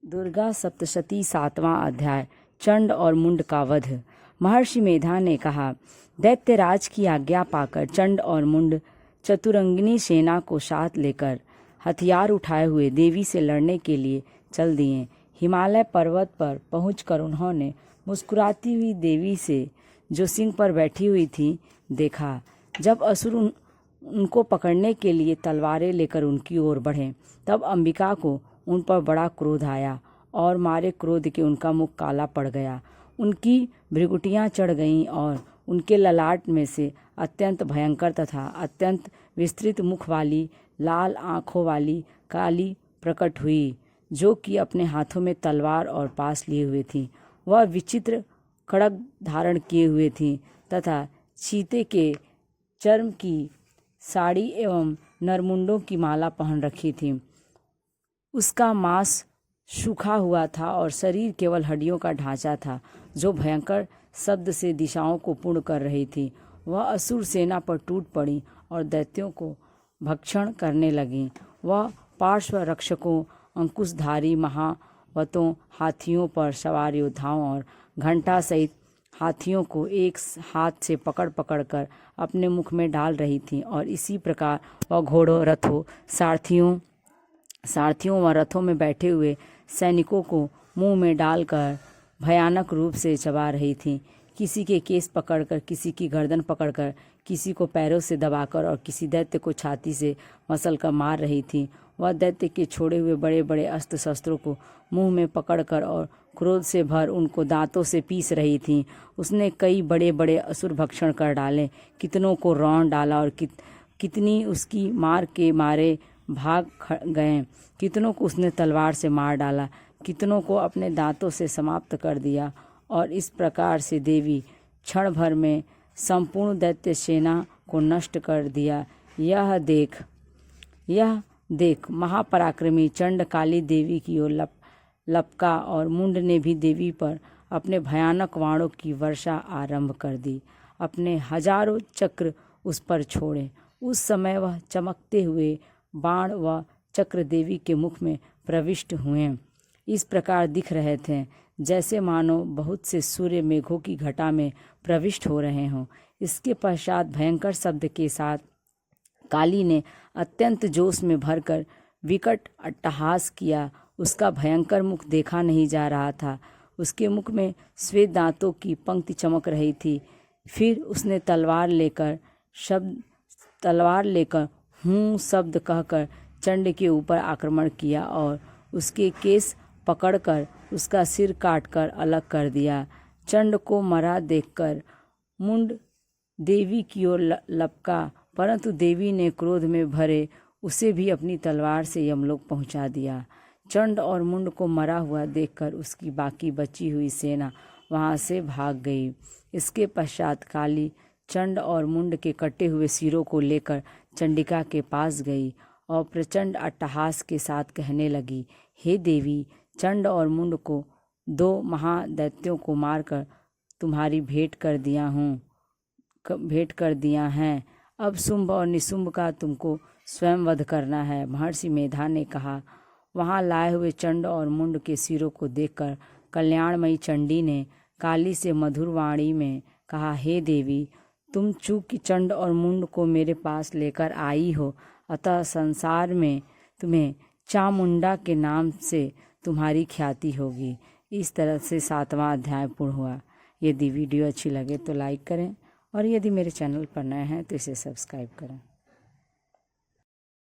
दुर्गा सप्तशती 7वां अध्याय। चंड और मुंड का वध। महर्षि मेधा ने कहा, दैत्यराज की आज्ञा पाकर चंड और मुंड चतुरंगिनी सेना को साथ लेकर हथियार उठाए हुए देवी से लड़ने के लिए चल दिए। हिमालय पर्वत पर पहुंचकर उन्होंने मुस्कुराती हुई देवी से, जो सिंह पर बैठी हुई थी, देखा। जब असुर उनको पकड़ने के लिए तलवारें लेकर उनकी ओर बढ़े, तब अंबिका को उन पर बड़ा क्रोध आया और मारे क्रोध के उनका मुख काला पड़ गया। उनकी भृकुटियां चढ़ गईं और उनके ललाट में से अत्यंत भयंकर तथा अत्यंत विस्तृत मुख वाली लाल आँखों वाली काली प्रकट हुई, जो कि अपने हाथों में तलवार और पास लिए हुए थी। वह विचित्र खड्ग धारण किए हुए थी तथा चीते के चर्म की साड़ी एवं नरमुंडों की माला पहन रखी थी। उसका मांस सूखा हुआ था और शरीर केवल हड्डियों का ढांचा था, जो भयंकर शब्द से दिशाओं को पूर्ण कर रही थी। वह असुर सेना पर टूट पड़ी और दैत्यों को भक्षण करने लगी। वह पार्श्व रक्षकों, अंकुशधारी महावतों, हाथियों पर सवार योद्धाओं और घंटा सहित हाथियों को एक हाथ से पकड़ पकड़ कर अपने मुख में डाल रही थी, और इसी प्रकार वह घोड़ों, रथों, सारथियों व रथों में बैठे हुए सैनिकों को मुंह में डालकर भयानक रूप से चबा रही थी। किसी के केस पकड़कर, किसी की गर्दन पकड़कर, किसी को पैरों से दबाकर और किसी दैत्य को छाती से मसलकर मार रही थी। वह दैत्य के छोड़े हुए बड़े बड़े अस्त्र शस्त्रों को मुंह में पकड़कर और क्रोध से भर उनको दांतों से पीस रही थी। उसने कई बड़े बड़े असुर भक्षण कर डाले, कितनों को रौंद डाला और कितनी उसकी मार के मारे भाग गए। कितनों को उसने तलवार से मार डाला, कितनों को अपने दांतों से समाप्त कर दिया। और इस प्रकार से देवी क्षण भर में संपूर्ण दैत्य सेना को नष्ट कर दिया। यह देख महापराक्रमी चंड काली देवी की ओर लपका और मुंड ने भी देवी पर अपने भयानक बाणों की वर्षा आरंभ कर दी। अपने हजारों चक्र उस पर छोड़े। उस समय वह चमकते हुए बाण व चक्र देवी के मुख में प्रविष्ट हुए। इस प्रकार दिख रहे थे जैसे मानो बहुत से सूर्य मेघों की घटा में प्रविष्ट हो रहे हों। इसके पश्चात भयंकर शब्द के साथ काली ने अत्यंत जोश में भरकर विकट अट्टहास किया। उसका भयंकर मुख देखा नहीं जा रहा था। उसके मुख में श्वेत दांतों की पंक्ति चमक रही थी। फिर उसने तलवार लेकर हूँ शब्द कहकर चंड के ऊपर आक्रमण किया और उसके केस पकड़कर उसका सिर काटकर अलग कर दिया। चंड को मरा देखकर मुंड देवी की ओर लपका, परंतु देवी ने क्रोध में भरे उसे भी अपनी तलवार से यमलोक पहुंचा दिया। चंड और मुंड को मरा हुआ देखकर उसकी बाकी बची हुई सेना वहां से भाग गई। इसके पश्चात काली चंड और मुंड के कटे हुए सिरों को लेकर चंडिका के पास गई और प्रचंड अट्टहास के साथ कहने लगी, हे देवी, चंड और मुंड को 2 महादैत्यों को मारकर तुम्हारी भेंट कर दिया है। अब शुंभ और निशुंभ का तुमको स्वयं वध करना है। महर्षि मेधा ने कहा। वहां लाए हुए चंड और मुंड के सिरों को देखकर कल्याणमयी चंडी ने काली से मधुर वाणी में कहा, हे देवी, तुम चूंकि चंड और मुंड को मेरे पास लेकर आई हो, अतः संसार में तुम्हें चामुंडा के नाम से तुम्हारी ख्याति होगी। इस तरह से 7वां अध्याय पूर्ण हुआ। यदि वीडियो अच्छी लगे तो लाइक करें और यदि मेरे चैनल पर नए हैं तो इसे सब्सक्राइब करें।